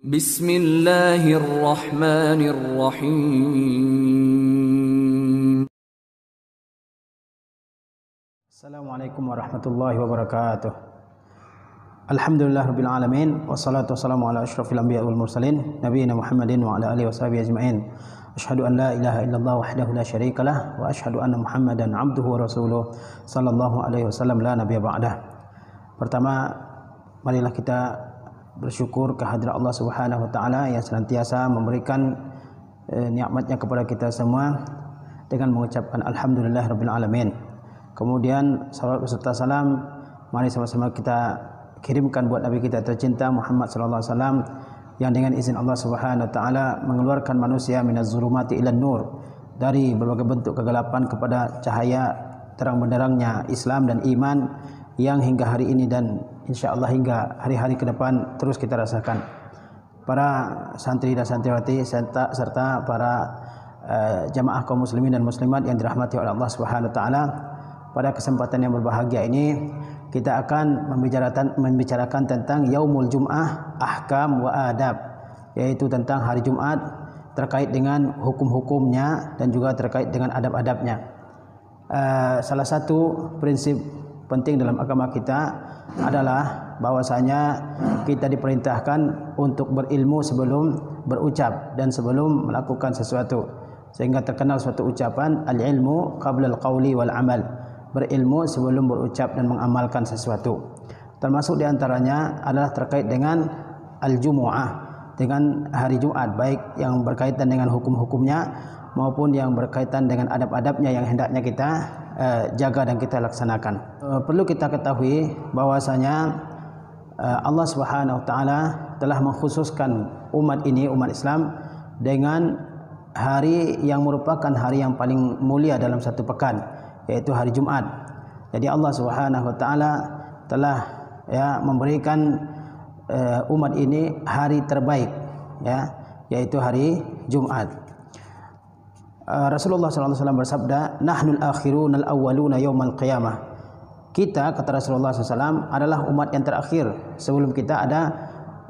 Bismillahirrahmanirrahim. Assalamualaikum warahmatullahi wabarakatuh. Alhamdulillahirabbil alamin wassalatu wassalamu ala asyrafil anbiya'i wal mursalin nabiyina Muhammadin wa ala alihi washabihi ajmain. Asyhadu an la ilaha illallah wahdahu la syarikalah wa asyhadu anna Muhammadan abduhu wa rasuluh sallallahu alaihi wasallam la nabiyya ba'dah. Pertama, marilah kita bersyukur kehadirat Allah Subhanahu wa taala yang senantiasa memberikan nikmatnya kepada kita semua dengan mengucapkan alhamdulillahirabbil alamin. Kemudian salawat beserta salam mari sama-sama kita kirimkan buat Nabi kita tercinta Muhammad sallallahu alaihi wasallam yang dengan izin Allah Subhanahu wa taala mengeluarkan manusia minaz zulumati ilan nur, dari berbagai bentuk kegelapan kepada cahaya terang benderangnya Islam dan iman yang hingga hari ini dan insyaallah hingga hari-hari ke depan terus kita rasakan. Para santri dan santriwati serta para jamaah kaum muslimin dan muslimat yang dirahmati oleh Allah Subhanahu wa taala, pada kesempatan yang berbahagia ini kita akan membicarakan tentang Yaumul Jum'ah, ahkam wa adab, yaitu tentang hari Jumat terkait dengan hukum-hukumnya dan juga terkait dengan adab-adabnya. Salah satu prinsip penting dalam agama kita adalah bahwasanya kita diperintahkan untuk berilmu sebelum berucap dan sebelum melakukan sesuatu, sehingga terkenal suatu ucapan al-ilmu qabla al-qawli wal amal, berilmu sebelum berucap dan mengamalkan sesuatu. Termasuk diantaranya adalah terkait dengan al-jumu'ah, dengan hari Jumat, baik yang berkaitan dengan hukum-hukumnya maupun yang berkaitan dengan adab-adabnya yang hendaknya kita jaga dan kita laksanakan. Perlu kita ketahui bahwasanya Allah Subhanahu wa taala telah mengkhususkan umat ini, umat Islam, dengan hari yang merupakan hari yang paling mulia dalam satu pekan, yaitu hari Jumat. Jadi Allah Subhanahu wa taala telah memberikan umat ini hari terbaik, yaitu hari Jumat. Rasulullah sallallahu alaihi wasallam bersabda, "Nahnul akhirun al-awwaluna yaumal qiyamah." Kita, kata Rasulullah SAW, adalah umat yang terakhir. Sebelum kita ada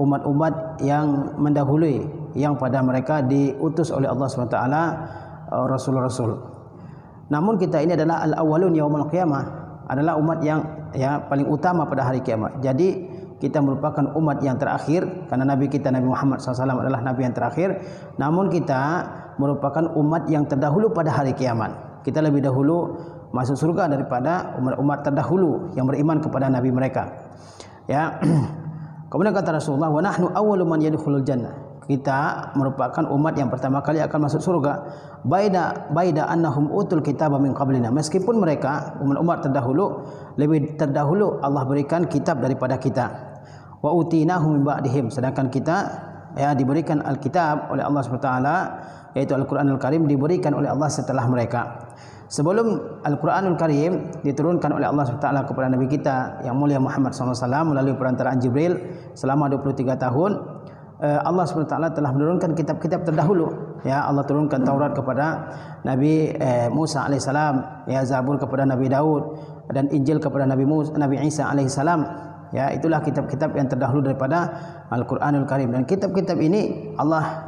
umat-umat yang mendahului, yang pada mereka diutus oleh Allah SWT rasul-rasul. Namun kita ini adalah al-awwalun yaumal qiyamah, adalah umat yang paling utama pada hari kiamat. Jadi kita merupakan umat yang terakhir karena Nabi kita Nabi Muhammad SAW adalah Nabi yang terakhir. Namun kita merupakan umat yang terdahulu pada hari kiamat. Kita lebih dahulu masuk surga daripada umat-umat terdahulu yang beriman kepada Nabi mereka. Kemudian kata Rasulullah, "Wa nahnu awwalu man yadkhulul jannah." Kita merupakan umat yang pertama kali akan masuk surga. Baida annahum utul kitaba min qablina. Meskipun mereka umat-umat terdahulu, lebih terdahulu Allah berikan kitab daripada kita. Wa utinahum min ba'dihim, sedangkan kita diberikan Alkitab oleh Allah SWT, yaitu Al-Quranul Karim diberikan oleh Allah setelah mereka. Sebelum Al-Quranul Karim diturunkan oleh Allah SWT kepada Nabi kita yang mulia Muhammad SAW melalui perantaraan Jibril selama 23 tahun, Allah SWT telah menurunkan kitab-kitab terdahulu. Allah turunkan Taurat kepada Nabi Musa alaihissalam, Zabur kepada Nabi Daud, dan Injil kepada Nabi Isa alaihissalam. Itulah kitab-kitab yang terdahulu daripada Al-Quranul Karim. Dan kitab-kitab ini Allah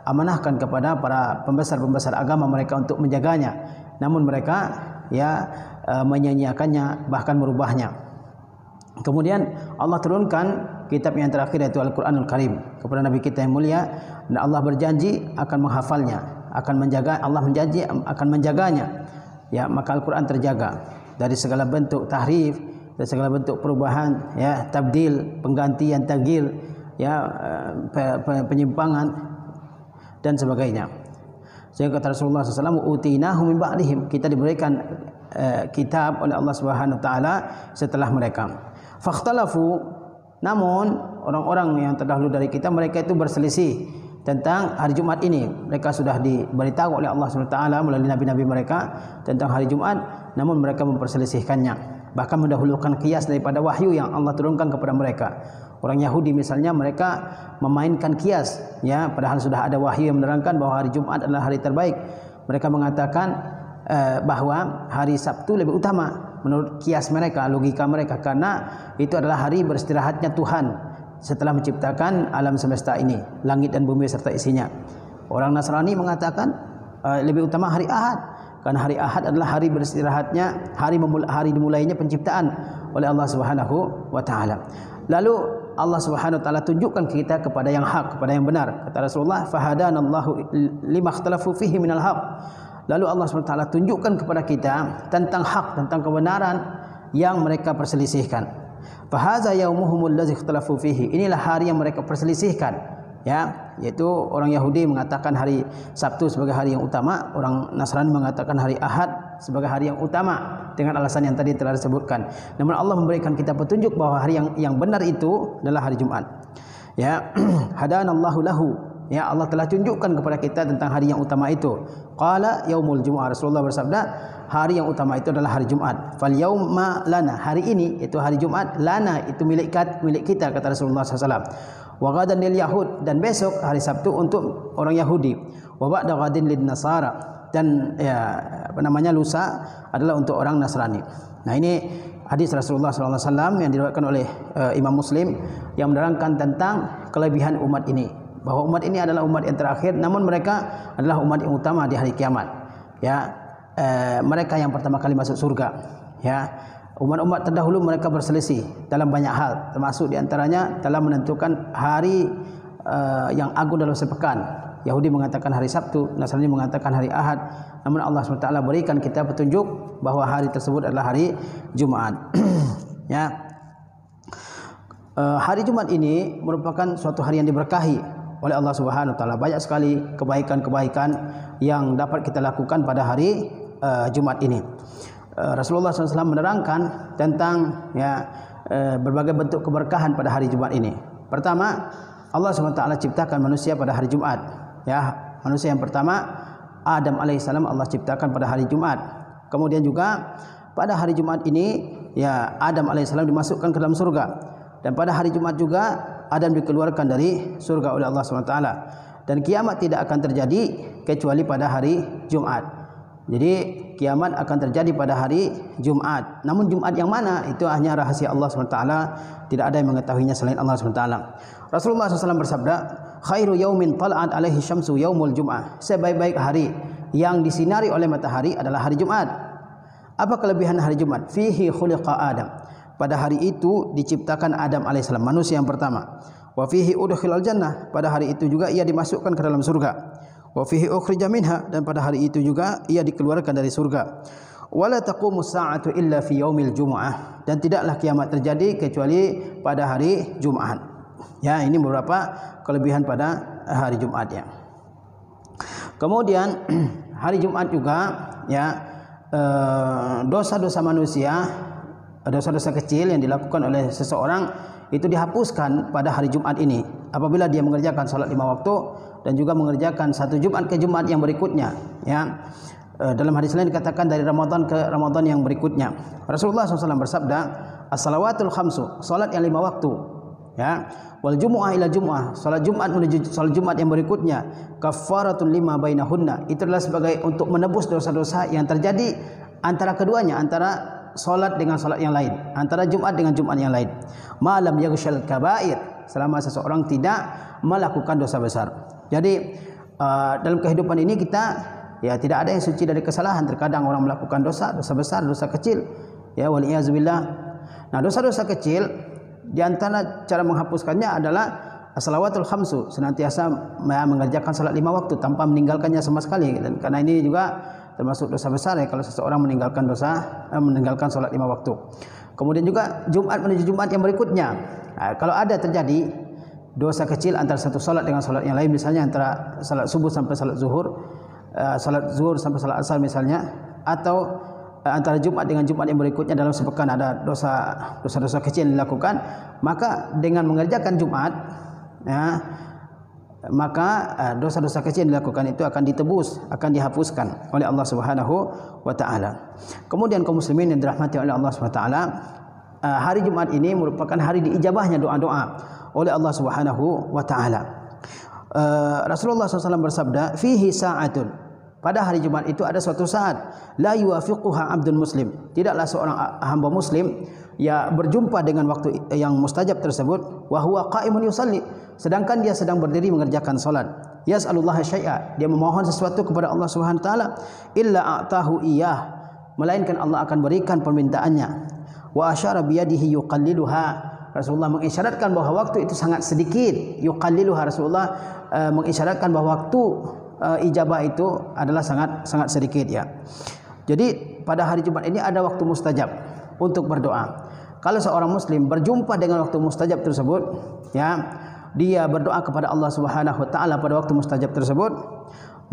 amanahkan kepada para pembesar-pembesar agama mereka untuk menjaganya. Namun mereka menyanyiakannya, bahkan merubahnya. Kemudian Allah turunkan kitab yang terakhir, yaitu Al-Quranul Karim, kepada Nabi kita yang mulia, dan Allah berjanji akan menghafalnya, akan menjaga. Allah menjanji akan menjaganya. Maka Al-Quran terjaga dari segala bentuk tahrif, dari segala bentuk perubahan, tabdil, penggantian, taghyir, penyimpangan dan sebagainya. Sehingga kata Rasulullah SAW, "Utinahum min ba'dihim." Kita diberikan kitab oleh Allah Subhanahu wa taala setelah mereka. Fakhtalafu, namun orang-orang yang terdahulu dari kita, mereka itu berselisih tentang hari Jumat ini. Mereka sudah diberitahu oleh Allah SWT melalui nabi-nabi mereka tentang hari Jumat, namun mereka memperselisihkannya, bahkan mendahulukan qiyas daripada wahyu yang Allah turunkan kepada mereka. Orang Yahudi misalnya, mereka memainkan qiyas, padahal sudah ada wahyu yang menerangkan bahwa hari Jumat adalah hari terbaik. Mereka mengatakan bahwa hari Sabtu lebih utama menurut qiyas mereka, logika mereka, karena itu adalah hari beristirahatnya Tuhan, setelah menciptakan alam semesta ini, langit dan bumi serta isinya. Orang Nasrani mengatakan lebih utama hari Ahad, karena hari Ahad adalah hari beristirahatnya, hari dimulainya penciptaan oleh Allah Subhanahu wa taala. Lalu Allah Subhanahu wa taala tunjukkan kita kepada yang hak, kepada yang benar. Kata Rasulullah, "Fahadanallahu lima ikhtalafu fihi minal haq." Lalu Allah Subhanahu wa taala tunjukkan kepada kita tentang hak, tentang kebenaran yang mereka perselisihkan. Fahaza yaumuhumul ladzi ikhtalafu fihi. Inilah hari yang mereka perselisihkan. Ya, yaitu orang Yahudi mengatakan hari Sabtu sebagai hari yang utama, orang Nasrani mengatakan hari Ahad sebagai hari yang utama dengan alasan yang tadi telah disebutkan. Namun Allah memberikan kita petunjuk bahwa hari yang benar itu adalah hari Jumat. Ya, hadanallahu lahu. Ya, Allah telah tunjukkan kepada kita tentang hari yang utama itu. Qala yaumul jumu'ah. Rasulullah bersabda, hari yang utama itu adalah hari Jumat. Fal yauma lana. Hari ini itu hari Jumat, lana itu milik kita, kata Rasulullah SAW. Wa ghadan lil yahud, dan besok hari Sabtu untuk orang Yahudi. Wa ba'da ghadin lin nasara, dan lusa adalah untuk orang Nasrani. Nah, ini hadis Rasulullah SAW yang diriwayatkan oleh Imam Muslim yang menerangkan tentang kelebihan umat ini, bahwa umat ini adalah umat yang terakhir, namun mereka adalah umat yang utama di hari kiamat. Ya, mereka yang pertama kali masuk surga. Ya, umat-umat terdahulu mereka berselisih dalam banyak hal, termasuk diantaranya dalam menentukan hari yang agung dalam sepekan. Yahudi mengatakan hari Sabtu, Nasrani mengatakan hari Ahad. Namun Allah SWT berikan kita petunjuk bahwa hari tersebut adalah hari Jumat. Ya, hari Jumat ini merupakan suatu hari yang diberkahi oleh Allah Subhanahu wa taala. Banyak sekali kebaikan-kebaikan yang dapat kita lakukan pada hari Jumat ini. Rasulullah SAW menerangkan tentang berbagai bentuk keberkahan pada hari Jumat ini. Pertama, Allah SWT ciptakan manusia pada hari Jumat. Ya, manusia yang pertama Adam alaihissalam Allah ciptakan pada hari Jumat. Kemudian juga pada hari Jumat ini, ya, Adam alaihissalam dimasukkan ke dalam surga. Dan pada hari Jumat juga Adam dikeluarkan dari surga oleh Allah SWT. Dan kiamat tidak akan terjadi kecuali pada hari Jumat. Jadi kiamat akan terjadi pada hari Jumat. Namun Jumat yang mana itu hanya rahasia Allah SWT. Tidak ada yang mengetahuinya selain Allah SWT. Rasulullah SAW bersabda, khairu yaumin tal'at alaihi syamsu yaumul jum'ah. Sebaik-baik hari yang disinari oleh matahari adalah hari Jumat. Apa kelebihan hari Jumat? Fihi khuliqa Adam. Pada hari itu diciptakan Adam alaihissalam, manusia yang pertama. Wa fihi udkhilal jannah. Pada hari itu juga ia dimasukkan ke dalam surga. Wa fihi ukhrija minha, dan pada hari itu juga ia dikeluarkan dari surga. Wala taqumu sa'atu illa fi yaumil jumu'ah, dan tidaklah kiamat terjadi kecuali pada hari Jumat. Ya, ini beberapa kelebihan pada hari Jumat ya. Kemudian hari Jumat juga ya, dosa-dosa manusia, dosa-dosa kecil yang dilakukan oleh seseorang itu dihapuskan pada hari Jumat ini apabila dia mengerjakan salat 5 waktu dan juga mengerjakan satu Jumat ke Jumat yang berikutnya. Ya, dalam hadis lain dikatakan dari Ramadan ke Ramadan yang berikutnya. Rasulullah SAW bersabda, as-salawatul khamsu, salat yang 5 waktu. Ya, wal jumu'ah ila jumu'ah, salat Jumat menuju salat Jumat yang berikutnya, kaffaratul lima bainahunna, itu adalah sebagai untuk menebus dosa-dosa yang terjadi antara keduanya, antara salat dengan salat yang lain, antara Jumat dengan Jumat yang lain. Malam yaghshal kabair, selama seseorang tidak melakukan dosa besar. Jadi dalam kehidupan ini kita ya tidak ada yang suci dari kesalahan. Terkadang orang melakukan dosa besar, dosa kecil. Ya, waliyazubillah. Nah, dosa-dosa kecil di antara cara menghapuskannya adalah as-salawatul khamsu, senantiasa mengerjakan salat 5 waktu tanpa meninggalkannya sama sekali. Dan karena ini juga termasuk dosa besar ya kalau seseorang meninggalkan salat 5 waktu. Kemudian juga Jumat menuju Jumat yang berikutnya. Nah, kalau ada terjadi dosa kecil antara satu salat dengan salat yang lain, misalnya antara salat subuh sampai salat zuhur, salat zuhur sampai salat asar misalnya, atau antara Jumat dengan Jumat yang berikutnya dalam sepekan ada dosa-dosa kecil yang dilakukan, maka dengan mengerjakan Jumat ya, maka dosa-dosa kecil yang dilakukan itu akan ditebus, akan dihapuskan oleh Allah Subhanahu wa taala. Kemudian kaum muslimin yang dirahmati oleh Allah Subhanahu wa taala, hari Jumat ini merupakan hari diijabahnya doa-doa oleh Allah Subhanahu wa taala. Rasulullah SAW bersabda, fihi sa'atun, pada hari Jumat itu ada suatu saat, la yuwafiquha abdun muslim, tidaklah seorang hamba muslim ya berjumpa dengan waktu yang mustajab tersebut, wa huwa qa'imun yusalli, sedangkan dia sedang berdiri mengerjakan salat. Yas'alullaha syai'a, dia memohon sesuatu kepada Allah Subhanahu wa taala, illa a'tahu iyyah, melainkan Allah akan berikan permintaannya. Wa asyara biyadihi yuqalliluha, Rasulullah mengisyaratkan bahwa waktu itu sangat sedikit. Yuqalliluha, Rasulullah mengisyaratkan bahwa waktu ijabah itu adalah sangat sedikit ya. Jadi pada hari Jumat ini ada waktu mustajab untuk berdoa. Kalau seorang muslim berjumpa dengan waktu mustajab tersebut, ya, dia berdoa kepada Allah Subhanahu wa taala pada waktu mustajab tersebut,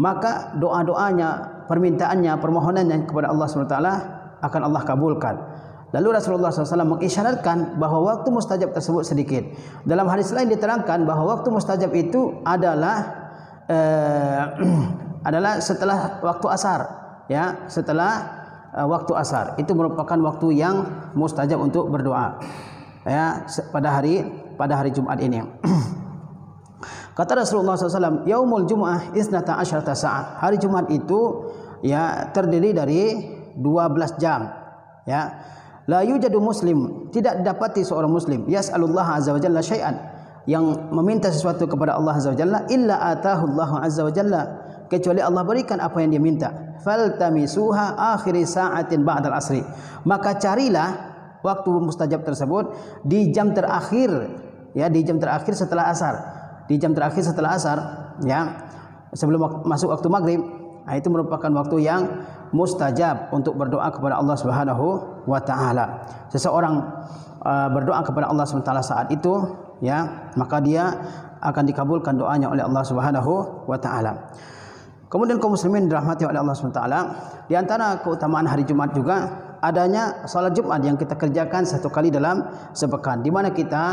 maka doa-doanya, permintaannya, permohonannya kepada Allah Subhanahu wa taala akan Allah kabulkan. Lalu Rasulullah SAW mengisyaratkan bahwa waktu mustajab tersebut sedikit. Dalam hadis lain diterangkan bahwa waktu mustajab itu adalah setelah waktu asar, ya, setelah waktu asar. Itu merupakan waktu yang mustajab untuk berdoa, ya, pada hari Jumat ini. Kata Rasulullah SAW, yaumul jum'ah isnata asyarata sa'ah, hari Jumat itu ya terdiri dari 12 jam, ya. La yujadu muslim, tidak didapati seorang muslim, yas'alullah azza wa jalla syai'an, yang meminta sesuatu kepada Allah azza wa jalla, illa atahu Allah azza wa jalla, kecuali Allah berikan apa yang dia minta. Faltamisuha akhiri sa'atin ba'dal asri, maka carilah waktu mustajab tersebut di jam terakhir, ya, di jam terakhir setelah asar, di jam terakhir setelah asar, ya, sebelum masuk waktu maghrib. Nah, itu merupakan waktu yang mustajab untuk berdoa kepada Allah Subhanahu wa taala. Seseorang berdoa kepada Allah Subhanahu wa taala saat itu, ya, maka dia akan dikabulkan doanya oleh Allah Subhanahu wa taala. Kemudian kaum muslimin dirahmati oleh Allah Subhanahu wa taala, di antara keutamaan hari Jumat juga adanya salat Jumat yang kita kerjakan satu kali dalam sepekan, di mana kita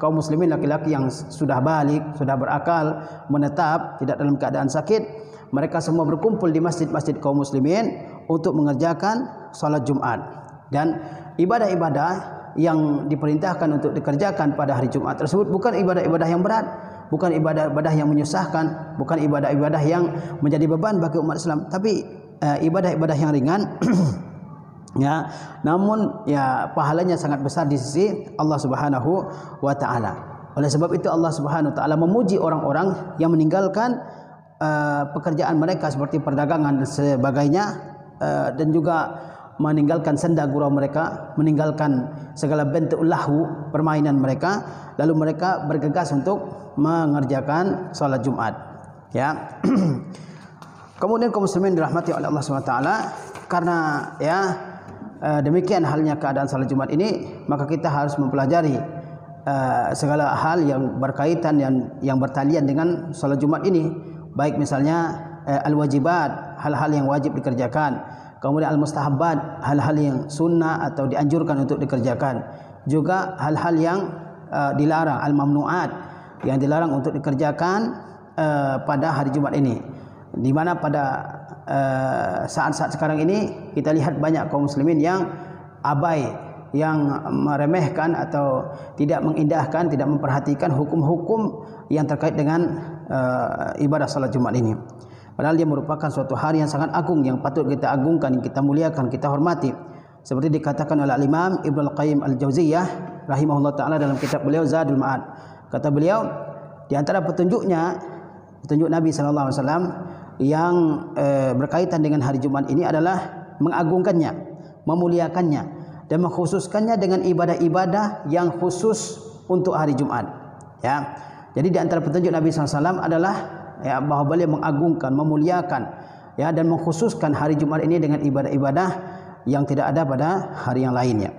kaum muslimin laki-laki yang sudah balik, sudah berakal, menetap, tidak dalam keadaan sakit, mereka semua berkumpul di masjid-masjid kaum muslimin untuk mengerjakan salat Jumat. Dan ibadah-ibadah yang diperintahkan untuk dikerjakan pada hari Jumat tersebut bukan ibadah-ibadah yang berat, bukan ibadah-ibadah yang menyusahkan, bukan ibadah-ibadah yang menjadi beban bagi umat Islam, tapi ibadah-ibadah yang ringan ya, namun ya pahalanya sangat besar di sisi Allah Subhanahu wa taala. Oleh sebab itu Allah Subhanahu wa taala memuji orang-orang yang meninggalkan pekerjaan mereka seperti perdagangan dan sebagainya, dan juga meninggalkan senda gurau mereka, meninggalkan segala bentuk lahu, permainan mereka, lalu mereka bergegas untuk mengerjakan salat Jumat, ya. Kemudian kaum muslimin dirahmati oleh Allah Subhanahu wa taala, karena ya demikian halnya keadaan salat Jumat ini, maka kita harus mempelajari segala hal yang berkaitan yang bertalian dengan salat Jumat ini. Baik misalnya al-wajibat, hal-hal yang wajib dikerjakan, kemudian al-mustahabbat, hal-hal yang sunnah atau dianjurkan untuk dikerjakan, juga hal-hal yang dilarang, al-mamnu'at, yang dilarang untuk dikerjakan pada hari Jumat ini. Di mana pada saat-saat sekarang ini kita lihat banyak kaum muslimin yang abai, yang meremehkan atau tidak mengindahkan, tidak memperhatikan hukum-hukum yang terkait dengan ibadah salat Jumat ini. Padahal dia merupakan suatu hari yang sangat agung, yang patut kita agungkan, yang kita muliakan, kita hormati. Seperti dikatakan oleh Imam Ibnu Al-Qayyim Al-Jauziyah rahimahullah taala dalam kitab beliau Zadul Ma'ad. Kata beliau, di antara petunjuk Nabi sallallahu alaihi wasallam yang berkaitan dengan hari Jumat ini adalah mengagungkannya, memuliakannya, dan mengkhususkannya dengan ibadah-ibadah yang khusus untuk hari Jumat, ya. Jadi di antara petunjuk Nabi SAW adalah ya, bahwa beliau mengagungkan, memuliakan, ya, dan mengkhususkan hari Jumat ini dengan ibadah-ibadah yang tidak ada pada hari yang lainnya.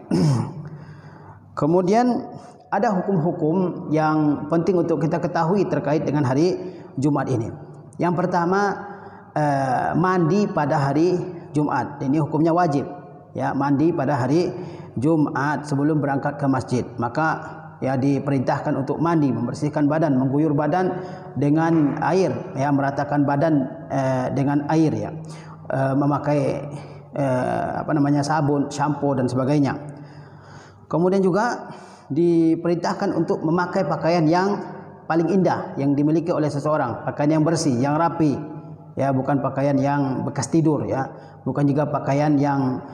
Kemudian ada hukum-hukum yang penting untuk kita ketahui terkait dengan hari Jumat ini. Yang pertama, mandi pada hari Jumat. Ini hukumnya wajib, ya, mandi pada hari Jumat sebelum berangkat ke masjid. Maka ya diperintahkan untuk mandi, membersihkan badan, mengguyur badan dengan air, ya, meratakan badan dengan air, ya, memakai sabun, shampoo dan sebagainya. Kemudian juga diperintahkan untuk memakai pakaian yang paling indah yang dimiliki oleh seseorang, pakaian yang bersih, yang rapi, ya, bukan pakaian yang bekas tidur, ya, bukan juga pakaian yang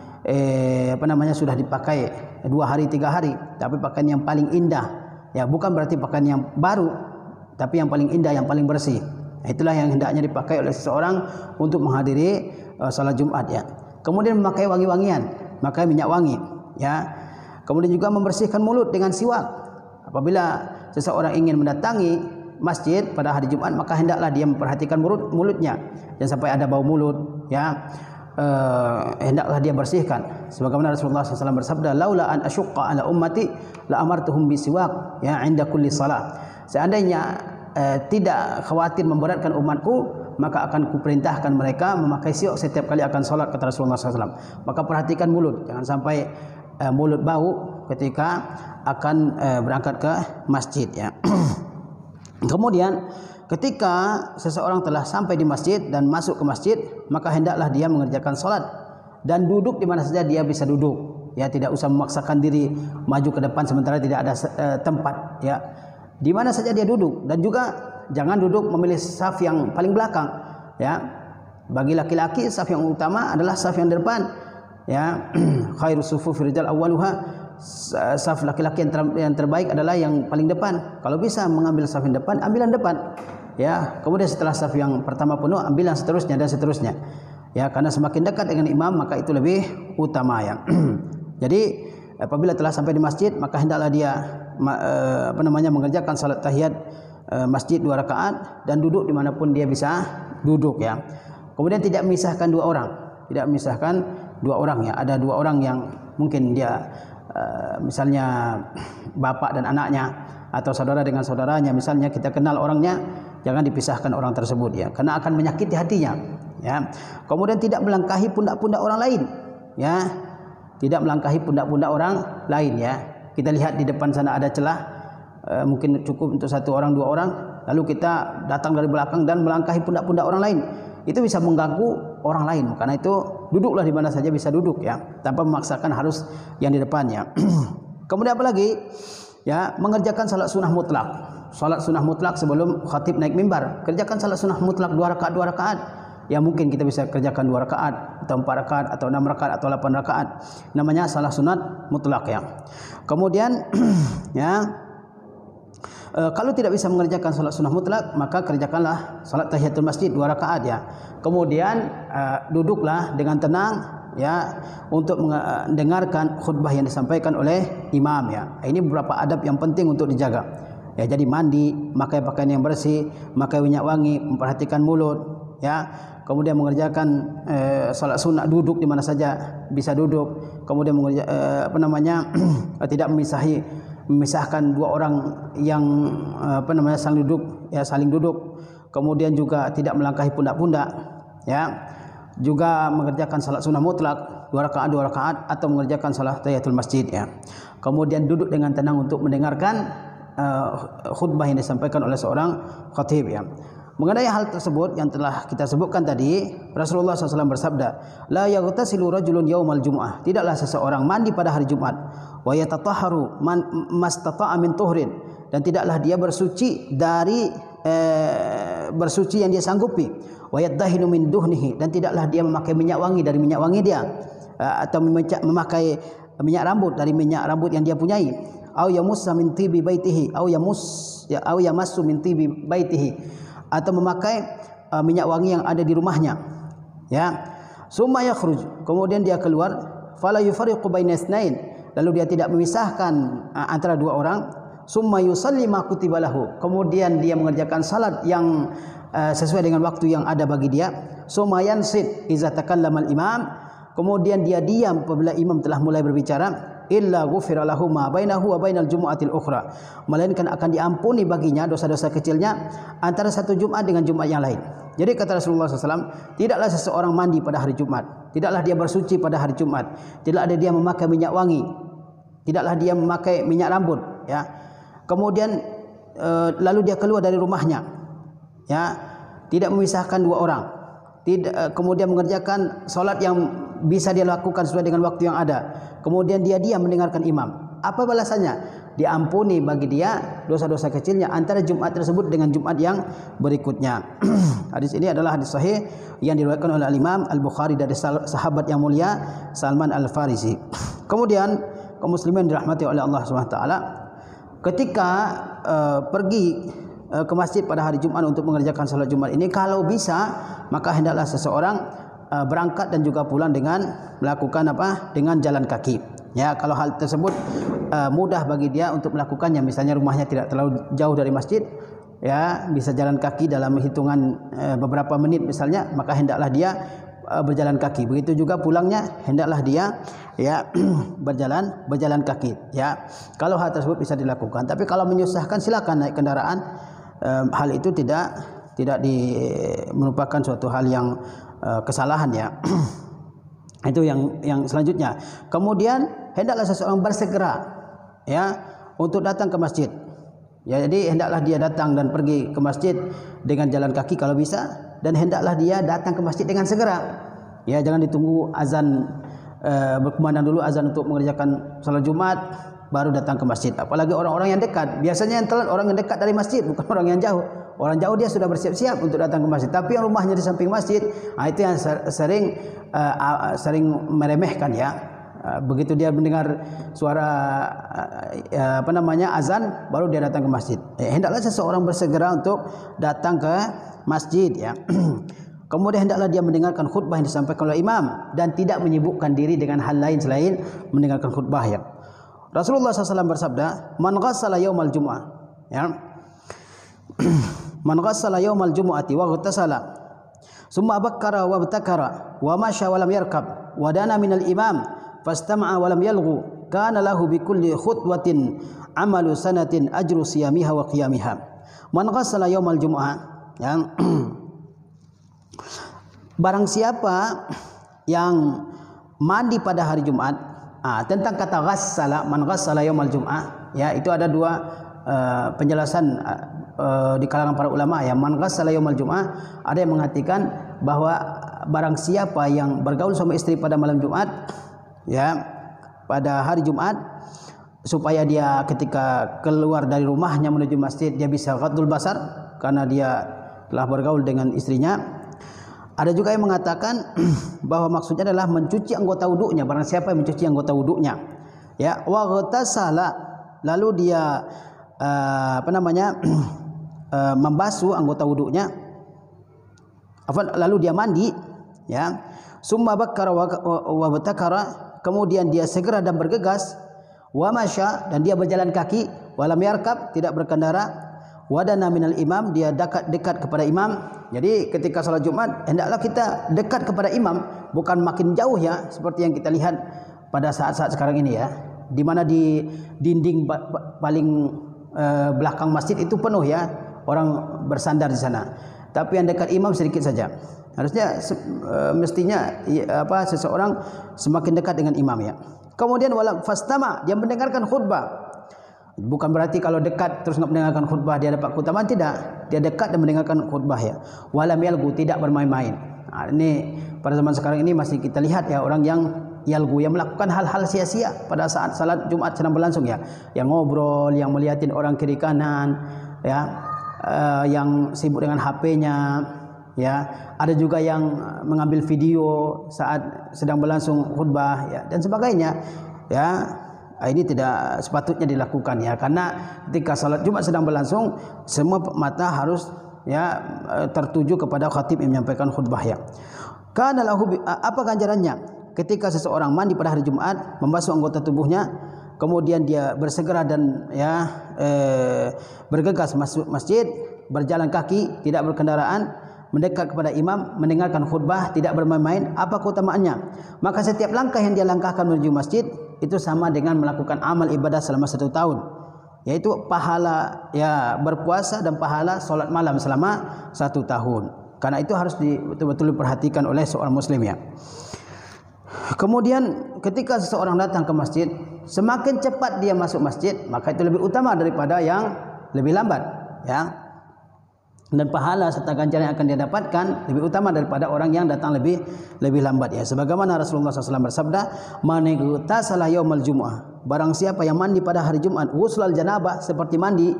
sudah dipakai 2 hari 3 hari, tapi pakaian yang paling indah, ya bukan berarti pakaian yang baru, tapi yang paling indah, yang paling bersih. Itulah yang hendaknya dipakai oleh seseorang untuk menghadiri salat Jumat, ya. Kemudian memakai wangi-wangian, memakai minyak wangi, ya. Kemudian juga membersihkan mulut dengan siwak. Apabila seseorang ingin mendatangi masjid pada hari Jumat, maka hendaklah dia memperhatikan mulutnya, jangan sampai ada bau mulut, ya. Hendaklah dia bersihkan. Sebagaimana Rasulullah SAW bersabda, laula an asyqa ala ummati la amartuhum bisiwak, ya, inda kulli salat. Seandainya tidak khawatir memberatkan umatku, maka akan kuperintahkan mereka memakai siwak setiap kali akan salat, kata Rasulullah SAW. Maka perhatikan mulut, jangan sampai mulut bau ketika akan berangkat ke masjid, ya. Kemudian ketika seseorang telah sampai di masjid dan masuk ke masjid, maka hendaklah dia mengerjakan salat dan duduk di mana saja dia bisa duduk, ya, tidak usah memaksakan diri maju ke depan sementara tidak ada tempat, ya. Di mana saja dia duduk, dan juga jangan duduk memilih saf yang paling belakang, ya. Bagi laki-laki saf yang utama adalah saf yang depan, ya. Khairus sufufir rijal awwaluha, saf laki-laki yang terbaik adalah yang paling depan. Kalau bisa mengambil saf yang depan, ambil yang depan, ya. Kemudian setelah saf yang pertama penuh, ambil yang seterusnya dan seterusnya, ya, karena semakin dekat dengan imam maka itu lebih utama, ya. Jadi apabila telah sampai di masjid, maka hendaklah dia mengerjakan salat tahiyat masjid 2 rakaat dan duduk dimanapun dia bisa duduk, ya. Kemudian tidak memisahkan 2 orang, tidak memisahkan 2 orang, ya. Ada 2 orang yang mungkin dia misalnya bapak dan anaknya, atau saudara dengan saudaranya, misalnya kita kenal orangnya, jangan dipisahkan orang tersebut, ya, karena akan menyakiti hatinya, ya. Kemudian tidak melangkahi pundak-pundak orang lain, ya, tidak melangkahi pundak-pundak orang lain, ya. Kita lihat di depan sana ada celah, mungkin cukup untuk 1 orang 2 orang, lalu kita datang dari belakang dan melangkahi pundak-pundak orang lain, itu bisa mengganggu orang lain. Karena itu duduklah di mana saja bisa duduk, ya, tanpa memaksakan harus yang di depannya. Kemudian apa lagi, ya, mengerjakan salat sunnah mutlak. Salat sunnah mutlak sebelum khatib naik mimbar, kerjakan salat sunnah mutlak 2 rakaat. Ya, mungkin kita bisa kerjakan 2 rakaat atau 4 rakaat atau 6 rakaat atau 8 rakaat. Namanya salat sunat mutlak, ya. Kemudian ya, kalau tidak bisa mengerjakan salat sunnah mutlak, maka kerjakanlah salat tahiyatul masjid 2 rakaat, ya. Kemudian duduklah dengan tenang, ya, untuk mendengarkan khutbah yang disampaikan oleh imam, ya. Ini beberapa adab yang penting untuk dijaga, ya. Jadi mandi, memakai pakaian yang bersih, memakai minyak wangi, memperhatikan mulut, ya. Kemudian mengerjakan salat sunnah, duduk di mana saja bisa duduk. Kemudian tidak memisahkan 2 orang yang saling duduk, ya, saling duduk. Kemudian juga tidak melangkahi pundak-pundak, ya. Juga mengerjakan salat sunnah mutlak 2 rakaat atau mengerjakan salat tahiyatul masjid, ya. Kemudian duduk dengan tenang untuk mendengarkan khutbah yang disampaikan oleh seorang khatib, ya. Mengenai hal tersebut yang telah kita sebutkan tadi, Rasulullah SAW bersabda, la yaghtasilu rajulun yaumal jumu'ah, tidaklah seseorang mandi pada hari Jumat, wa yatatahharu mastata'a min tuhrin, dan tidaklah dia bersuci dari bersuci yang dia sanggupi, wa yadahinu min duhnihi, dan tidaklah dia memakai minyak wangi dari minyak wangi dia, atau memakai minyak rambut dari minyak rambut yang dia punyai, au yamussa min tibi baitihi, au yamassu min tibi baitihi, atau memakai minyak wangi yang ada di rumahnya, ya. Summa yakhruj, kemudian dia keluar, fala yufariqu baina itsnain, lalu dia tidak memisahkan antara 2 orang. Summa yusalli ma kutiba lahu, kemudian dia mengerjakan salat yang sesuai dengan waktu yang ada bagi dia. Summa yansit iza takallama al-imam, kemudian dia diam apabila imam telah mulai berbicara. Illa ghufira lahu ma bainahu wa bainal jumu'atil ukhra, melainkan akan diampuni baginya dosa-dosa kecilnya antara satu Jumat dengan Jumat yang lain. Jadi kata Rasulullah SAW, tidaklah seseorang mandi pada hari Jumat, tidaklah dia bersuci pada hari Jumat, tidaklah dia memakai minyak wangi, tidaklah dia memakai minyak rambut, ya. Kemudian lalu dia keluar dari rumahnya, ya, tidak memisahkan 2 orang, kemudian mengerjakan salat yang bisa dia lakukan sesuai dengan waktu yang ada. Kemudian dia diam mendengarkan imam. Apa balasannya? diampuni bagi dia dosa-dosa kecilnya antara Jumat tersebut dengan Jumat yang berikutnya. Hadis ini adalah hadis sahih yang diriwayatkan oleh Imam Al-Bukhari dari sahabat yang mulia Salman Al-Farisi. Kemudian kaum muslimin dirahmati oleh Allah Subhanahu wa taala, ketika pergi ke masjid pada hari Jumat untuk mengerjakan salat Jumat ini, kalau bisa maka hendaklah seseorang berangkat dan juga pulang dengan melakukan dengan jalan kaki. Ya, kalau hal tersebut mudah bagi dia untuk melakukannya, misalnya rumahnya tidak terlalu jauh dari masjid, ya bisa jalan kaki dalam hitungan beberapa menit misalnya, maka hendaklah dia berjalan kaki. Begitu juga pulangnya hendaklah dia ya berjalan kaki. Ya, kalau hal tersebut bisa dilakukan. Tapi kalau menyusahkan silakan naik kendaraan. Hal itu tidak merupakan suatu hal yang kesalahan ya. Itu yang selanjutnya. Kemudian hendaklah seseorang bersegera ya untuk datang ke masjid. Ya, jadi hendaklah dia datang dan pergi ke masjid dengan jalan kaki kalau bisa, dan hendaklah dia datang ke masjid dengan segera. Ya, jangan ditunggu azan berkumandang dulu azan untuk mengerjakan salat Jumat baru datang ke masjid. Apalagi orang-orang yang dekat. Biasanya yang telat orang yang dekat dari masjid, bukan orang yang jauh. Orang jauh dia sudah bersiap-siap untuk datang ke masjid, tapi yang rumahnya di samping masjid, itu yang sering meremehkan ya. Begitu dia mendengar suara azan, baru dia datang ke masjid. Hendaklah seseorang bersegera untuk datang ke masjid ya. Kemudian hendaklah dia mendengarkan khutbah yang disampaikan oleh imam dan tidak menyibukkan diri dengan hal lain selain mendengarkan khutbah ya. Rasulullah SAW bersabda, "Man ghassala yaumal jumu'ah." Ya. Man ghassala yaumal jumu'ati wa ghtasala summa bakkara wa btakara wa masya wa lam yarkab wa dana minal imam fastama'a wa lam yalghu kana lahu bi kulli khutwatin amalu sanatin ajru siyamiha wa qiyamiha. Man ghassala yaumal jumu'ah, yang barang siapa yang mandi pada hari Jumat. Tentang kata ghassala, man ghassala yaumal jumu'ah, ya itu ada dua penjelasan di kalangan para ulama ya. Man ghassala yaumal jumu'ah, ada yang mengatakan bahwa barang siapa yang bergaul sama istri pada malam Jumat ya, pada hari Jumat, supaya dia ketika keluar dari rumahnya menuju masjid dia bisa ghaddul basar karena dia telah bergaul dengan istrinya. Ada juga yang mengatakan bahwa maksudnya adalah mencuci anggota wuduknya, barang siapa yang mencuci anggota wuduknya ya, wa ghtasala, lalu dia membasuh anggota wuduknya, lalu dia mandi ya, summa bakkara wa btakara, kemudian dia segera dan bergegas, wa masya, dan dia berjalan kaki, walam yarkab, tidak berkendara, wadana minal imam, dia dekat kepada imam. Jadi ketika salat Jumat hendaklah kita dekat kepada imam, bukan makin jauh ya, seperti yang kita lihat pada saat-saat sekarang ini ya, di mana di dinding paling belakang masjid itu penuh ya, orang bersandar di sana. Tapi yang dekat imam sedikit saja. Harusnya mestinya seseorang semakin dekat dengan imam ya. Kemudian wala fastama, dia mendengarkan khutbah. Bukan berarti kalau dekat terus nggak mendengarkan khutbah dia dapat keutamaan, tidak. Dia dekat dan mendengarkan khutbah ya. Walam yalgu, tidak bermain-main. Ini pada zaman sekarang ini masih kita lihat ya, orang yang yalgu, yang melakukan hal-hal sia-sia pada saat salat Jumat sedang berlangsung ya, yang ngobrol, yang melihatin orang kiri kanan ya, yang sibuk dengan HP-nya ya. Ada juga yang mengambil video saat sedang berlangsung khutbah ya, dan sebagainya ya. Ini tidak sepatutnya dilakukan ya, karena ketika salat Jumat sedang berlangsung semua mata harus ya tertuju kepada khatib yang menyampaikan khutbah ya. Kana lahu, apa ganjarannya ketika seseorang mandi pada hari Jumat, membasuh anggota tubuhnya, kemudian dia bersegera dan ya bergegas masuk masjid, berjalan kaki, tidak berkendaraan, mendekat kepada imam, mendengarkan khutbah, tidak bermain-main. Apa keutamaannya? Maka setiap langkah yang dia langkahkan menuju masjid itu sama dengan melakukan amal ibadah selama 1 tahun, yaitu pahala ya berpuasa dan pahala solat malam selama 1 tahun. Karena itu harus betul-betul diperhatikan oleh seorang muslim ya. Kemudian ketika seseorang datang ke masjid, semakin cepat dia masuk masjid, maka itu lebih utama daripada yang lebih lambat ya. Dan pahala serta ganjaran yang akan dia dapatkan lebih utama daripada orang yang datang lebih lambat ya. Sebagaimana Rasulullah SAW bersabda, "Man ightasala yaumal jumu'ah barang siapa yang mandi pada hari Jumat ghuslal janabah, seperti mandi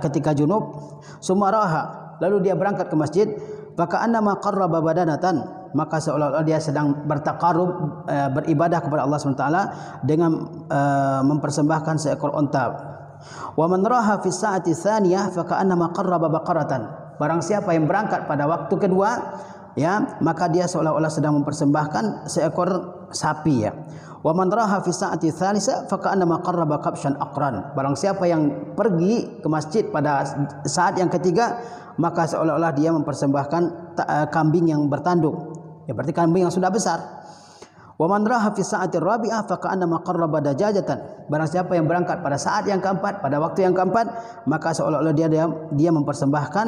ketika junub, sumaraha, lalu dia berangkat ke masjid, maka annama qarraba badanatan, maka seolah-olah dia sedang bertaqarrub, beribadah kepada Allah SWT dengan mempersembahkan seekor unta. Wa man raha fi sa'ati tsaniyah fa ka'annama qarraba baqaratan, barang siapa yang berangkat pada waktu kedua, ya, maka dia seolah-olah sedang mempersembahkan seekor sapi, ya. Wa man raha fi sa'ati tsalisa fa ka'annama qarraba qabshan aqran, barang siapa yang pergi ke masjid pada saat yang ketiga, maka seolah-olah dia mempersembahkan kambing yang bertanduk, ya, berarti kambing yang sudah besar. Wa man raha fi sa'ati rabi'ah fa ka'annama qarraba dajajatan, barang siapa yang berangkat pada saat yang keempat, pada waktu yang keempat, maka seolah-olah dia mempersembahkan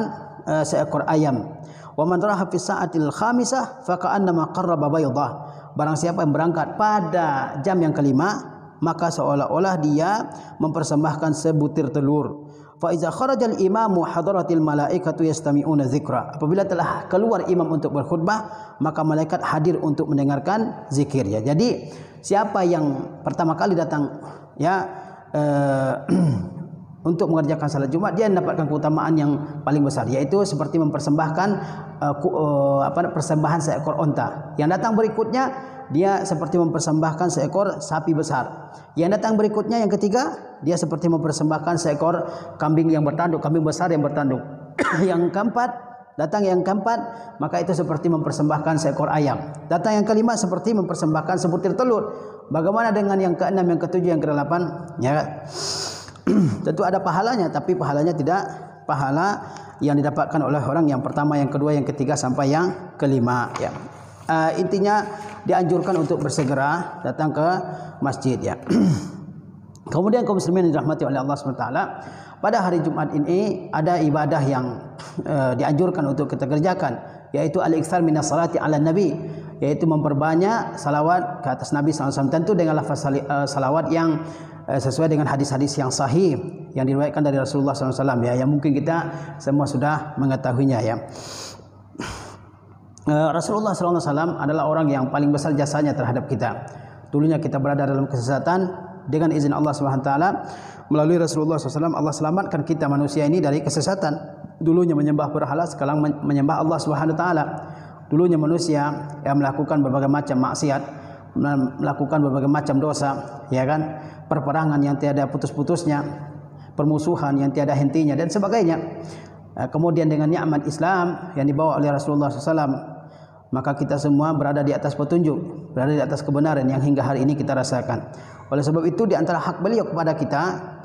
seekor ayam. Wa man raha fi sa'atil khamisah fa ka'annama qarraba baydah, barang siapa yang berangkat pada jam yang kelima, maka seolah-olah dia mempersembahkan sebutir telur. Fa iza kharajal imamu hadaratil malaikatu yastami'una dzikra, apabila telah keluar imam untuk berkhutbah, maka malaikat hadir untuk mendengarkan zikir, ya. Jadi siapa yang pertama kali datang, ya, untuk mengerjakan salat Jumat, dia mendapatkan keutamaan yang paling besar, yaitu seperti mempersembahkan persembahan seekor unta. Yang datang berikutnya dia seperti mempersembahkan seekor sapi besar. Yang datang berikutnya yang ketiga, dia seperti mempersembahkan seekor kambing yang bertanduk, kambing besar yang bertanduk. Yang keempat, datang yang keempat, maka itu seperti mempersembahkan seekor ayam. Datang yang kelima seperti mempersembahkan sebutir telur. Bagaimana dengan yang keenam, yang ketujuh, yang kedelapan? Ya, tentu ada pahalanya, tapi pahalanya tidak pahala yang didapatkan oleh orang yang pertama, yang kedua, yang ketiga sampai yang kelima, ya. Intinya dianjurkan untuk bersegera datang ke masjid, ya. Kemudian kaum muslimin yang dirahmati oleh Allah SWT, pada hari Jumat ini ada ibadah yang dianjurkan untuk kita kerjakan, yaitu al-iktsar minas salati ala nabi, yaitu memperbanyak salawat ke atas Nabi SAW, tentu dengan lafaz salawat yang sesuai dengan hadis-hadis yang sahih yang diriwayatkan dari Rasulullah SAW, ya, yang mungkin kita semua sudah mengetahuinya, ya. Rasulullah SAW adalah orang yang paling besar jasanya terhadap kita. Dulunya kita berada dalam kesesatan, dengan izin Allah SWT, melalui Rasulullah SAW Allah selamatkan kita manusia ini dari kesesatan. Dulunya menyembah berhala, sekarang menyembah Allah SWT. Dulunya manusia yang melakukan berbagai macam maksiat, melakukan berbagai macam dosa, ya kan, perperangan yang tiada putus-putusnya, permusuhan yang tiada hentinya, dan sebagainya. Kemudian dengan nikmat Islam yang dibawa oleh Rasulullah SAW, maka kita semua berada di atas petunjuk, berada di atas kebenaran yang hingga hari ini kita rasakan. Oleh sebab itu, di antara hak beliau kepada kita,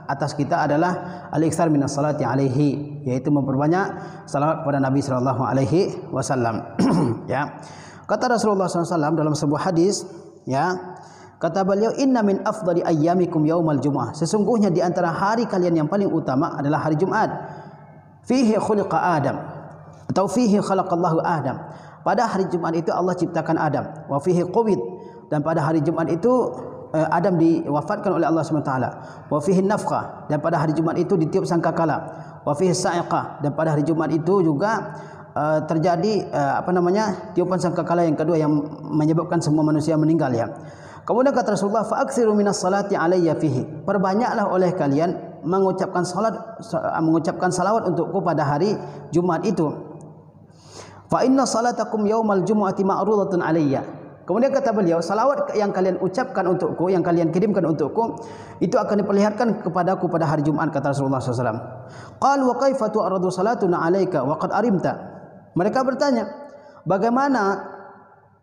atas kita adalah al-iktsar minas salati alaihi, yaitu memperbanyak salawat kepada Nabi sallallahu alaihi wasallam. Ya. Kata Rasulullah SAW dalam sebuah hadis, ya, kata beliau, inna min afdali ayyamikum yaumal jumu'ah, sesungguhnya di antara hari kalian yang paling utama adalah hari Jumat. Fihi khuliqa Adam, atau fihi khalaqallahu Adam, pada hari Jumat itu Allah ciptakan Adam. Wa fihi qubid, dan pada hari Jumat itu Adam diwafatkan oleh Allah SWT. Wa fihi nafkhah, dan pada hari Jumat itu ditiup sangkakala. Wa fihi sa'iqah, dan pada hari Jumat itu juga terjadi tiupan sangkakala yang kedua yang menyebabkan semua manusia meninggal, ya. Kemudian kata Rasulullah, fa aktsiru minas salati alayya fihi, perbanyaklah oleh kalian mengucapkan salawat untukku pada hari Jumat itu. Fa inna salatakum yaumal jumu'ati ma'rudatun alayya. Kemudian kata beliau, salawat yang kalian ucapkan untukku, yang kalian kirimkan untukku, itu akan diperlihatkan kepadaku pada hari Jumat, kata Rasulullah SAW. Qalu wa kaifa tu'radu salatuna alayka wa qad arimta. Mereka bertanya, bagaimana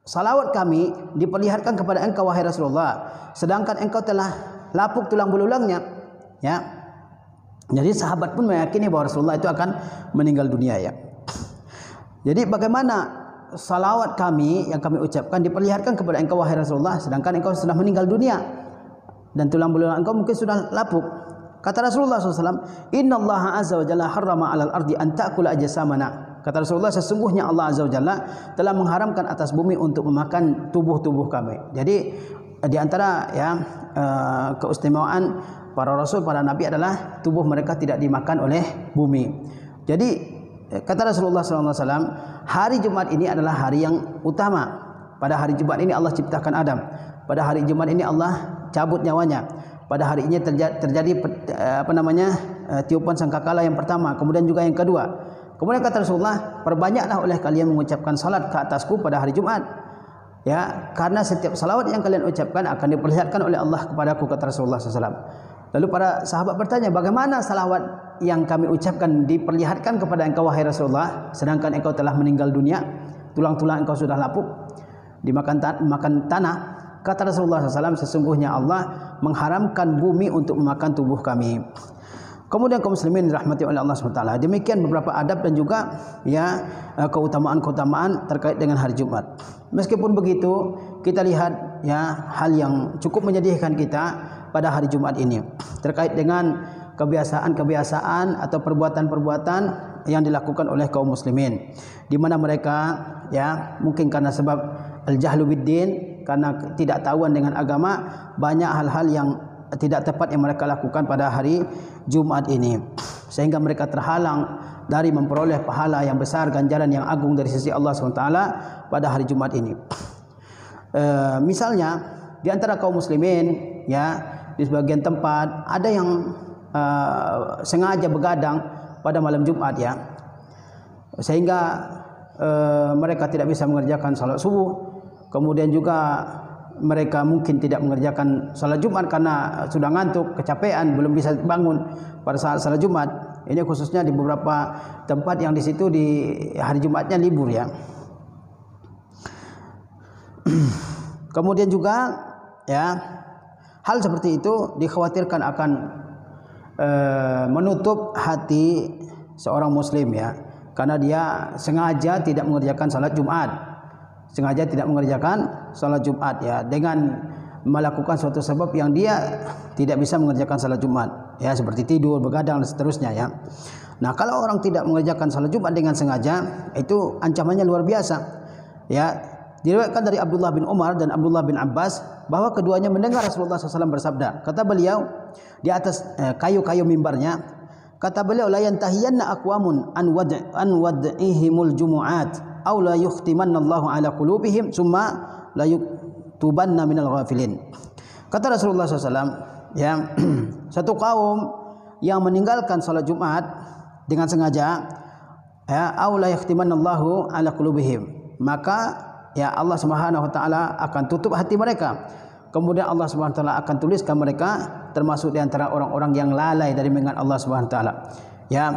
salawat kami diperlihatkan kepada engkau wahai Rasulullah, sedangkan engkau telah lapuk tulang belulangnya, ya. Jadi sahabat pun meyakini bahwa Rasulullah itu akan meninggal dunia, ya. Jadi bagaimana salawat kami yang kami ucapkan diperlihatkan kepada engkau wahai Rasulullah, sedangkan engkau sudah meninggal dunia dan tulang belulang engkau mungkin sudah lapuk. Kata Rasulullah SAW, Inna Allah azza wa jalla harrama alal ardi an ta'kula ajsamana. Kata Rasulullah, sesungguhnya Allah azza wa jalla telah mengharamkan atas bumi untuk memakan tubuh-tubuh kami. Jadi di antara, ya, keistimewaan para rasul, para nabi adalah tubuh mereka tidak dimakan oleh bumi. Jadi kata Rasulullah SAW, hari Jumat ini adalah hari yang utama. Pada hari Jumat ini Allah ciptakan Adam. Pada hari Jumat ini Allah cabut nyawanya. Pada hari ini terjadi tiupan sangkakala yang pertama, kemudian juga yang kedua. Kemudian kata Rasulullah, perbanyaklah oleh kalian mengucapkan salat ke atasku pada hari Jumat. Ya, karena setiap salawat yang kalian ucapkan akan diperlihatkan oleh Allah kepadaku, kata Rasulullah SAW. Lalu para sahabat bertanya, bagaimana salawat yang kami ucapkan diperlihatkan kepada engkau wahai Rasulullah, sedangkan engkau telah meninggal dunia, tulang-tulang engkau sudah lapuk dimakan tanah. Kata Rasulullah SAW, sesungguhnya Allah mengharamkan bumi untuk memakan tubuh kami. Kemudian kaum muslimin dirahmati oleh Allah SWT. Demikian beberapa adab dan juga ya keutamaan-keutamaan terkait dengan hari Jumat. Meskipun begitu, kita lihat ya hal yang cukup menyedihkan kita pada hari Jumat ini terkait dengan kebiasaan-kebiasaan atau perbuatan-perbuatan yang dilakukan oleh kaum muslimin, di mana mereka ya mungkin karena sebab al-jahlu biddin, karena tidak tahuan dengan agama, banyak hal-hal yang tidak tepat yang mereka lakukan pada hari Jumat ini, sehingga mereka terhalang dari memperoleh pahala yang besar, ganjaran yang agung dari sisi Allah SWT pada hari Jumat ini. Misalnya di antara kaum muslimin ya, di sebagian tempat ada yang sengaja begadang pada malam Jumat ya, sehingga mereka tidak bisa mengerjakan salat subuh. Kemudian juga mereka mungkin tidak mengerjakan salat Jumat karena sudah ngantuk, kecapean, belum bisa bangun pada saat salat Jumat. Ini khususnya di beberapa tempat yang di situ di hari Jumatnya libur ya. Kemudian juga ya, hal seperti itu dikhawatirkan akan menutup hati seorang muslim ya, karena dia sengaja tidak mengerjakan salat Jumat. Sengaja tidak mengerjakan salat Jumat ya, dengan melakukan suatu sebab yang dia tidak bisa mengerjakan salat Jumat ya, seperti tidur, begadang dan seterusnya ya. Nah, kalau orang tidak mengerjakan salat Jumat dengan sengaja, itu ancamannya luar biasa ya. Diriwayatkan dari Abdullah bin Umar dan Abdullah bin Abbas bahwa keduanya mendengar Rasulullah SAW bersabda. Kata beliau di atas kayu-kayu mimbarnya, kata beliau, la yantahiyanna aqwamun an wad'ihimul jumu'at aw la yukhtimannallahu ala qulubihim summa la yuktubanna minal ghafilin. Kata Rasulullah SAW ya, satu kaum yang meninggalkan salat Jumat dengan sengaja ya, aw la yukhtimannallahu ala qulubihim, maka ya Allah Subhanahu wa taala akan tutup hati mereka. Kemudian Allah Subhanahu wa taala akan tuliskan mereka termasuk di antara orang-orang yang lalai dari mengingat Allah Subhanahu wa taala. Ya.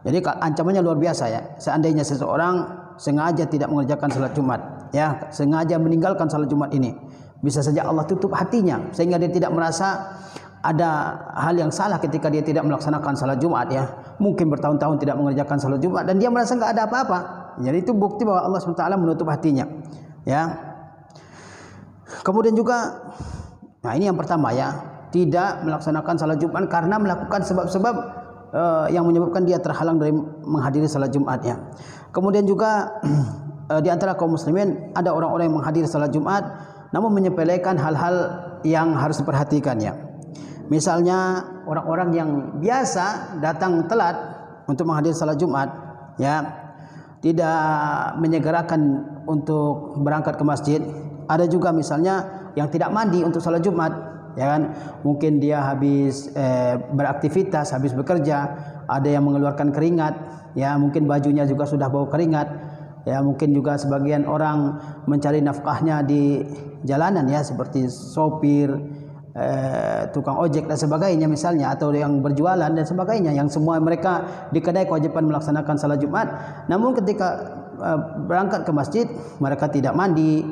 Jadi ancamannya luar biasa ya. Seandainya seseorang sengaja tidak mengerjakan salat Jumat, ya, sengaja meninggalkan salat Jumat ini, bisa saja Allah tutup hatinya sehingga dia tidak merasa ada hal yang salah ketika dia tidak melaksanakan salat Jumat ya. Mungkin bertahun-tahun tidak mengerjakan salat Jumat dan dia merasa enggak ada apa-apa. Jadi itu bukti bahwa Allah SWT menutup hatinya. Ya. Kemudian juga, nah ini yang pertama ya, tidak melaksanakan salat Jumat karena melakukan sebab-sebab yang menyebabkan dia terhalang dari menghadiri salat Jumat ya. Kemudian juga di antara kaum muslimin ada orang-orang yang menghadiri salat Jumat namun menyepelekan hal-hal yang harus diperhatikan ya. Misalnya orang-orang yang biasa datang telat untuk menghadiri salat Jumat ya, tidak menyegerakan untuk berangkat ke masjid. Ada juga misalnya yang tidak mandi untuk salat Jumat, ya kan? Mungkin dia habis beraktivitas, habis bekerja, ada yang mengeluarkan keringat, ya mungkin bajunya juga sudah bau keringat, ya mungkin juga sebagian orang mencari nafkahnya di jalanan ya, seperti sopir, tukang ojek dan sebagainya misalnya, atau yang berjualan dan sebagainya, yang semua mereka di kedai kewajiban melaksanakan salat Jumat, namun ketika berangkat ke masjid mereka tidak mandi,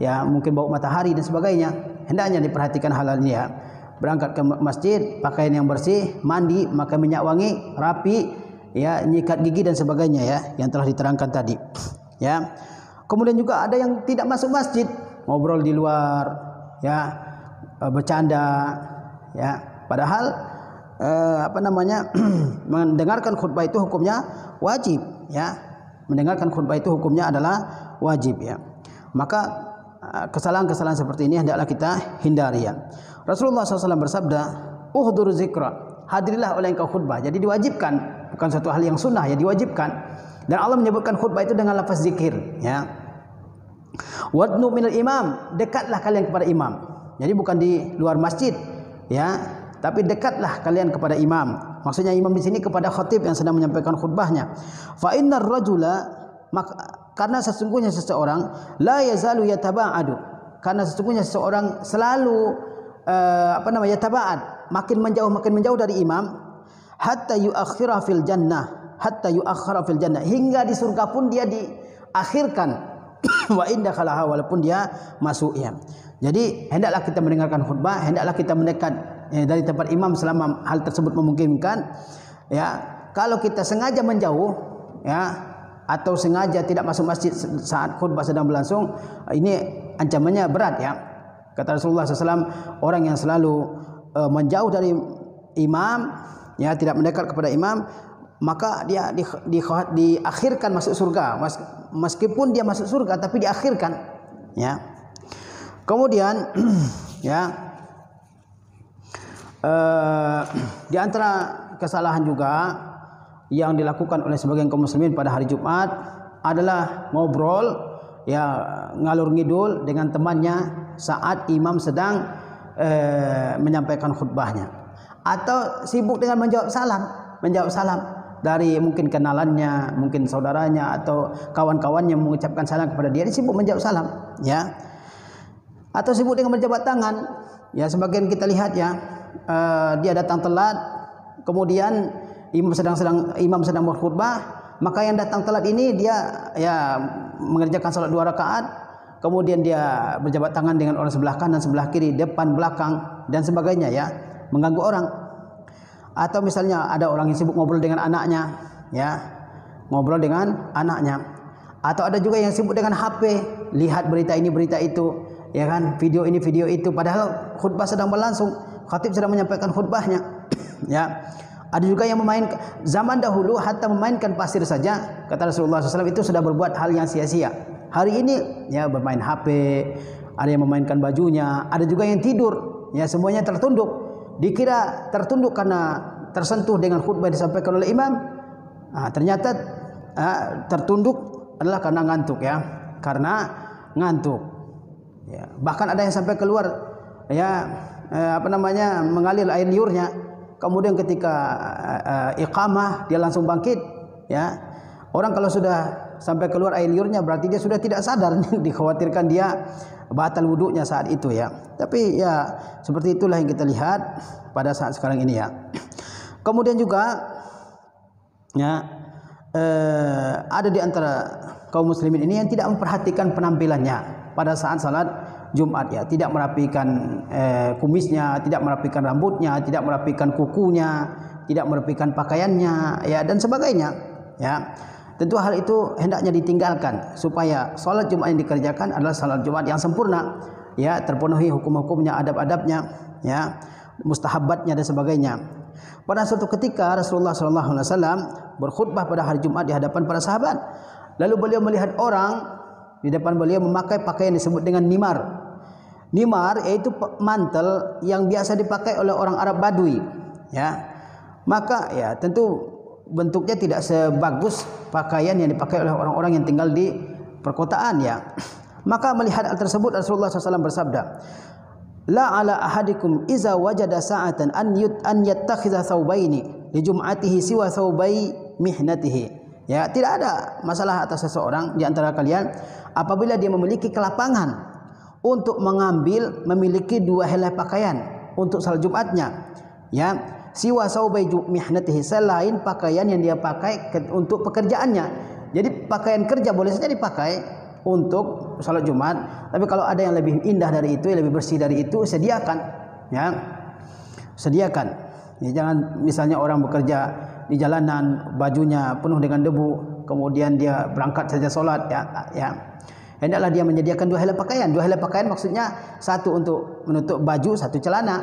ya mungkin bau matahari dan sebagainya. Hendaknya diperhatikan hal ini ya. Berangkat ke masjid pakaian yang bersih, mandi, pakai minyak wangi, rapi, ya, nyikat gigi dan sebagainya ya, yang telah diterangkan tadi. Ya. Kemudian juga ada yang tidak masuk masjid, ngobrol di luar, ya, bercanda, ya. Padahal mendengarkan khutbah itu hukumnya wajib, ya. Mendengarkan khutbah itu hukumnya adalah wajib ya. Maka kesalahan-kesalahan seperti ini hendaklah kita hindari ya. Rasulullah SAW bersabda, "Uhdur zikra." Hadirilah oleh engkau khutbah. Jadi diwajibkan, bukan satu hal yang sunnah ya, diwajibkan. Dan Allah menyebutkan khutbah itu dengan lafaz zikir ya. Wadnu minal imam, dekatlah kalian kepada imam. Jadi bukan di luar masjid, ya, tapi dekatlah kalian kepada imam. Maksudnya imam di sini kepada khatib yang sedang menyampaikan khutbahnya. Fa innar rajula, karena sesungguhnya seseorang la yazalu yataba'adu, karena sesungguhnya seseorang selalu yataba'ad, makin menjauh dari imam, hatta yuakhira fil jannah, hingga di surga pun dia diakhirkan. Wa inda khalaha, walaupun dia masuk, ya. Jadi hendaklah kita mendengarkan khutbah, hendaklah kita mendekat dari tempat imam selama hal tersebut memungkinkan, ya. Kalau kita sengaja menjauh, ya, atau sengaja tidak masuk masjid saat khutbah sedang berlangsung, ini ancamannya berat, ya. Kata Rasulullah SAW, orang yang selalu menjauh dari imam, ya, tidak mendekat kepada imam, maka dia diakhirkan masuk surga. Meskipun dia masuk surga, tapi diakhirkan, ya. Kemudian, ya, di antara kesalahan juga yang dilakukan oleh sebagian kaum muslimin pada hari Jumat adalah ngobrol, ya, ngalur ngidul dengan temannya saat imam sedang menyampaikan khutbahnya, atau sibuk dengan menjawab salam dari mungkin kenalannya, mungkin saudaranya atau kawan-kawannya mengucapkan salam kepada dia, sibuk menjawab salam, ya. Atau sibuk dengan berjabat tangan, ya, sebagian kita lihat, ya, dia datang telat, kemudian imam sedang berkhutbah, maka yang datang telat ini dia, ya, mengerjakan salat 2 rakaat, kemudian dia berjabat tangan dengan orang sebelah kanan, sebelah kiri, depan, belakang, dan sebagainya, ya, mengganggu orang. Atau misalnya ada orang yang sibuk ngobrol dengan anaknya, ya, ngobrol dengan anaknya. Atau ada juga yang sibuk dengan HP, lihat berita ini berita itu, ya kan, video ini video itu, padahal khutbah sedang berlangsung, khatib sedang menyampaikan khutbahnya, ya. Ada juga yang memainkan, zaman dahulu hatta memainkan pasir saja, kata Rasulullah SAW, itu sudah berbuat hal yang sia-sia. Hari ini, ya, bermain HP, ada yang memainkan bajunya, ada juga yang tidur, ya, semuanya tertunduk. Dikira tertunduk karena tersentuh dengan khutbah yang disampaikan oleh imam, ternyata tertunduk adalah karena ngantuk, ya, karena ngantuk, ya. Bahkan ada yang sampai keluar, ya, mengalir air liurnya, kemudian ketika iqamah dia langsung bangkit, ya. Orang kalau sudah sampai keluar air liurnya berarti dia sudah tidak sadar, dikhawatirkan dia batal wudhunya saat itu, ya. Tapi, ya, seperti itulah yang kita lihat pada saat sekarang ini, ya. Kemudian juga, ya, ada di antara kaum muslimin ini yang tidak memperhatikan penampilannya pada saat salat Jumat, ya, tidak merapikan kumisnya, tidak merapikan rambutnya, tidak merapikan kukunya, tidak merapikan pakaiannya, ya, dan sebagainya, ya. Tentu hal itu hendaknya ditinggalkan supaya salat Jumat yang dikerjakan adalah salat Jumat yang sempurna, ya, terpenuhi hukum-hukumnya, adab-adabnya, ya, mustahabatnya dan sebagainya. Pada suatu ketika Rasulullah SAW berkhutbah pada hari Jumat di hadapan para sahabat, lalu beliau melihat orang di depan beliau memakai pakaian disebut dengan nimar. Nimar yaitu mantel yang biasa dipakai oleh orang Arab Badui, ya. Maka, ya, tentu bentuknya tidak sebagus pakaian yang dipakai oleh orang-orang yang tinggal di perkotaan, ya. Maka melihat hal tersebut Rasulullah SAW bersabda, la ala ahadikum iza wajada sa'atan an yattakhidha thawbaini li jum'atihi siwa thawbai mihnatihi. Ya, tidak ada masalah atas seseorang di antara kalian apabila dia memiliki kelapangan untuk memiliki 2 helai pakaian untuk salat Jumatnya, ya. Siwa thawbai mihnatihi, selain pakaian yang dia pakai untuk pekerjaannya. Jadi pakaian kerja boleh saja dipakai untuk salat Jumat, tapi kalau ada yang lebih indah dari itu, yang lebih bersih dari itu, sediakan, ya, sediakan. Ya, jangan misalnya orang bekerja di jalanan, bajunya penuh dengan debu, kemudian dia berangkat saja salat, ya. Hendaklah dia menyediakan 2 helai pakaian. 2 helai pakaian maksudnya satu untuk menutup baju, satu celana,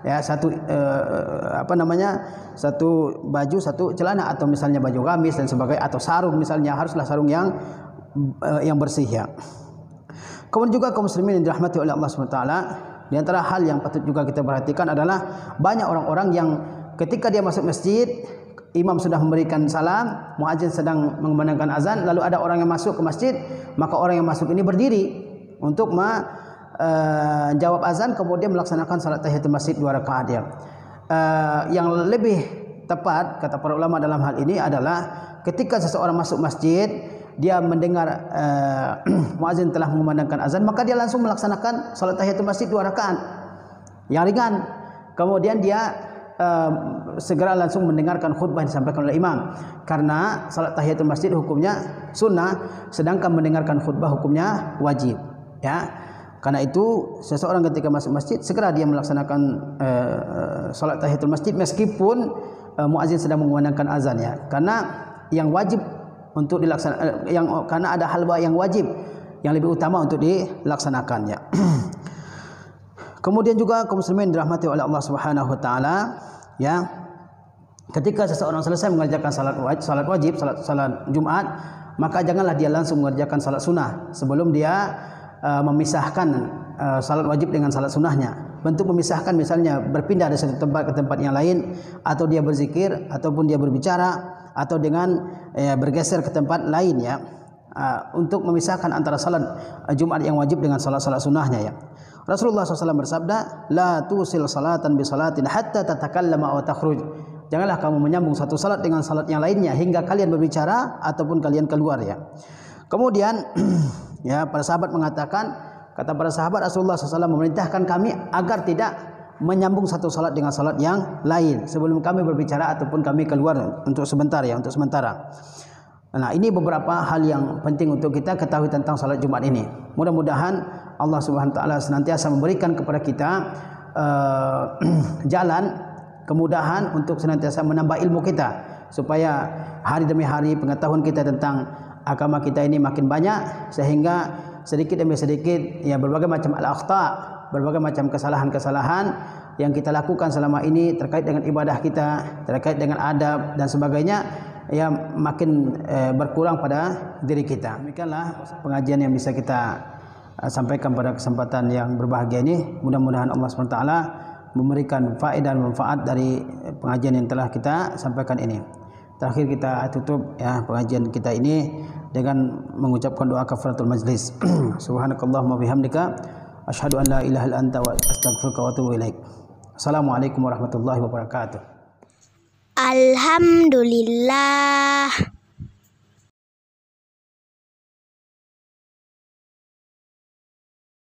ya, satu baju, satu celana, atau misalnya baju gamis dan sebagainya, atau sarung misalnya, haruslah sarung yang bersih, ya. Kemudian juga kaum muslimin yang dirahmati oleh Allah SWT, di antara hal yang patut juga kita perhatikan adalah banyak orang-orang yang ketika dia masuk masjid, imam sudah memberikan salam, muadzin sedang mengumandangkan azan, lalu ada orang yang masuk ke masjid, maka orang yang masuk ini berdiri untuk jawab azan kemudian melaksanakan salat tahiyatul masjid 2 rakaat ya. Yang lebih tepat kata para ulama dalam hal ini adalah ketika seseorang masuk masjid, dia mendengar muazin telah mengumandangkan azan, maka dia langsung melaksanakan salat tahiyatul masjid 2 rakaat yang ringan. Kemudian dia segera langsung mendengarkan khutbah yang disampaikan oleh imam, karena salat tahiyatul masjid hukumnya sunnah, sedangkan mendengarkan khutbah hukumnya wajib ya. Karena itu seseorang ketika masuk masjid segera dia melaksanakan salat tahiyatul masjid meskipun muazin sedang mengumandangkan azan ya. Karena yang wajib untuk dilaksanakan karena ada hal yang wajib yang lebih utama untuk dilaksanakan ya. Kemudian juga kaum muslimin dirahmati oleh Allah Subhanahu wa taala ya. Ketika seseorang selesai mengerjakan salat wajib, salat Jumat, maka janganlah dia langsung mengerjakan salat sunnah sebelum dia memisahkan salat wajib dengan salat sunnahnya. Bentuk memisahkan misalnya berpindah dari satu tempat ke tempat yang lain, atau dia berzikir, ataupun dia berbicara, atau dengan bergeser ke tempat lain ya, untuk memisahkan antara salat Jumat yang wajib dengan salat-salat sunnahnya ya. Rasulullah SAW bersabda, la tusil salatan bi salatin hatta tatakallama aw takhruj. Janganlah kamu menyambung satu salat dengan salat yang lainnya hingga kalian berbicara ataupun kalian keluar ya. Kemudian ya, para sahabat mengatakan, kata para sahabat, Rasulullah SAW memerintahkan kami agar tidak menyambung satu salat dengan salat yang lain sebelum kami berbicara ataupun kami keluar untuk sebentar ya, untuk sementara. Nah, ini beberapa hal yang penting untuk kita ketahui tentang salat Jumat ini. Mudah-mudahan Allah Subhanahu wa taala senantiasa memberikan kepada kita jalan kemudahan untuk senantiasa menambah ilmu kita, supaya hari demi hari pengetahuan kita tentang agama kita ini makin banyak, sehingga sedikit demi sedikit ya berbagai macam al-akhta, berbagai macam kesalahan-kesalahan yang kita lakukan selama ini terkait dengan ibadah kita, terkait dengan adab dan sebagainya, ya makin berkurang pada diri kita. Demikianlah pengajian yang bisa kita sampaikan pada kesempatan yang berbahagia ini. Mudah-mudahan Allah SWT memberikan faedah dan manfaat dari pengajian yang telah kita sampaikan ini. Terakhir kita tutup ya pengajian kita ini dengan mengucapkan doa kafaratul majlis. Subhanakallahumma bihamdika asyhadu an la ilaha illa anta wa astaghfiruka wa atubu ilaik. Assalamualaikum warahmatullahi wabarakatuh. Alhamdulillah.